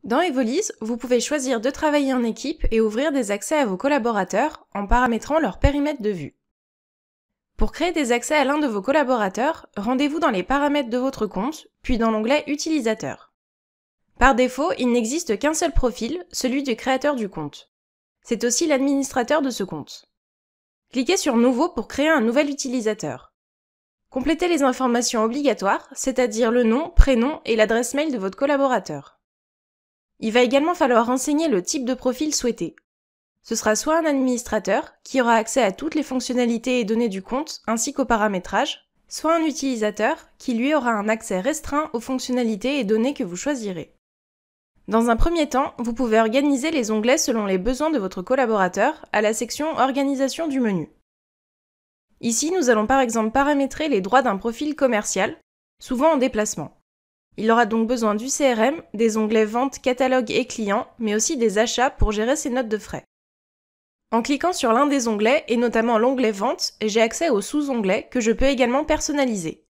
Dans Evolise, vous pouvez choisir de travailler en équipe et ouvrir des accès à vos collaborateurs en paramétrant leur périmètre de vue. Pour créer des accès à l'un de vos collaborateurs, rendez-vous dans les paramètres de votre compte, puis dans l'onglet Utilisateur. Par défaut, il n'existe qu'un seul profil, celui du créateur du compte. C'est aussi l'administrateur de ce compte. Cliquez sur Nouveau pour créer un nouvel utilisateur. Complétez les informations obligatoires, c'est-à-dire le nom, prénom et l'adresse mail de votre collaborateur. Il va également falloir renseigner le type de profil souhaité. Ce sera soit un administrateur, qui aura accès à toutes les fonctionnalités et données du compte, ainsi qu'au paramétrage, soit un utilisateur, qui lui aura un accès restreint aux fonctionnalités et données que vous choisirez. Dans un premier temps, vous pouvez organiser les onglets selon les besoins de votre collaborateur à la section Organisation du menu. Ici, nous allons par exemple paramétrer les droits d'un profil commercial, souvent en déplacement. Il aura donc besoin du CRM, des onglets Vente, Catalogue et Clients, mais aussi des achats pour gérer ses notes de frais. En cliquant sur l'un des onglets, et notamment l'onglet Vente, j'ai accès aux sous-onglets que je peux également personnaliser.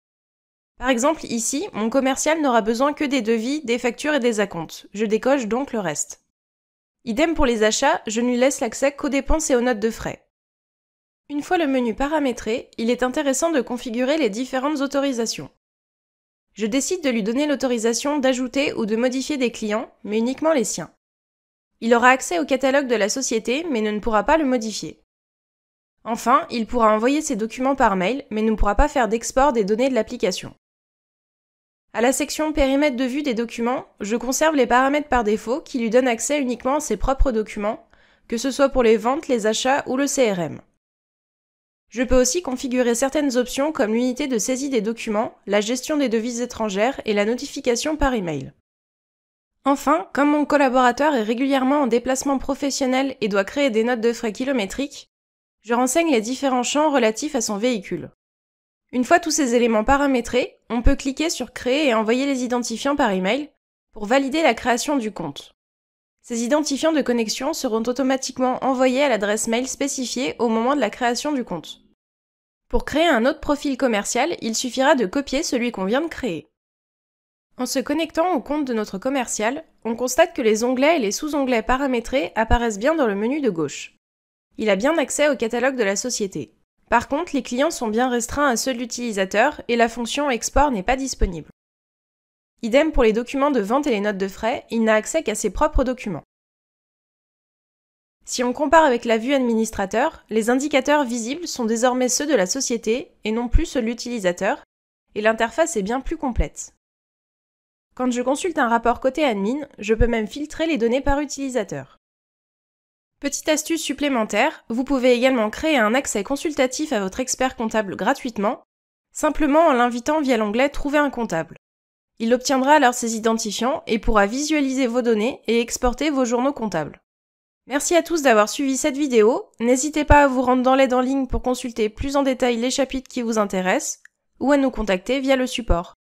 Par exemple, ici, mon commercial n'aura besoin que des devis, des factures et des acomptes. Je décoche donc le reste. Idem pour les achats, je ne lui laisse l'accès qu'aux dépenses et aux notes de frais. Une fois le menu paramétré, il est intéressant de configurer les différentes autorisations. Je décide de lui donner l'autorisation d'ajouter ou de modifier des clients, mais uniquement les siens. Il aura accès au catalogue de la société, mais ne pourra pas le modifier. Enfin, il pourra envoyer ses documents par mail, mais ne pourra pas faire d'export des données de l'application. À la section Périmètre de vue des documents, je conserve les paramètres par défaut qui lui donnent accès uniquement à ses propres documents, que ce soit pour les ventes, les achats ou le CRM. Je peux aussi configurer certaines options comme l'unité de saisie des documents, la gestion des devises étrangères et la notification par email. Enfin, comme mon collaborateur est régulièrement en déplacement professionnel et doit créer des notes de frais kilométriques, je renseigne les différents champs relatifs à son véhicule. Une fois tous ces éléments paramétrés, on peut cliquer sur Créer et envoyer les identifiants par email pour valider la création du compte. Ces identifiants de connexion seront automatiquement envoyés à l'adresse mail spécifiée au moment de la création du compte. Pour créer un autre profil commercial, il suffira de copier celui qu'on vient de créer. En se connectant au compte de notre commercial, on constate que les onglets et les sous-onglets paramétrés apparaissent bien dans le menu de gauche. Il a bien accès au catalogue de la société. Par contre, les clients sont bien restreints à ceux de l'utilisateur et la fonction export n'est pas disponible. Idem pour les documents de vente et les notes de frais, il n'a accès qu'à ses propres documents. Si on compare avec la vue administrateur, les indicateurs visibles sont désormais ceux de la société et non plus ceux de l'utilisateur, et l'interface est bien plus complète. Quand je consulte un rapport côté admin, je peux même filtrer les données par utilisateur. Petite astuce supplémentaire, vous pouvez également créer un accès consultatif à votre expert comptable gratuitement, simplement en l'invitant via l'onglet Trouver un comptable. Il obtiendra alors ses identifiants et pourra visualiser vos données et exporter vos journaux comptables. Merci à tous d'avoir suivi cette vidéo, n'hésitez pas à vous rendre dans l'aide en ligne pour consulter plus en détail les chapitres qui vous intéressent, ou à nous contacter via le support.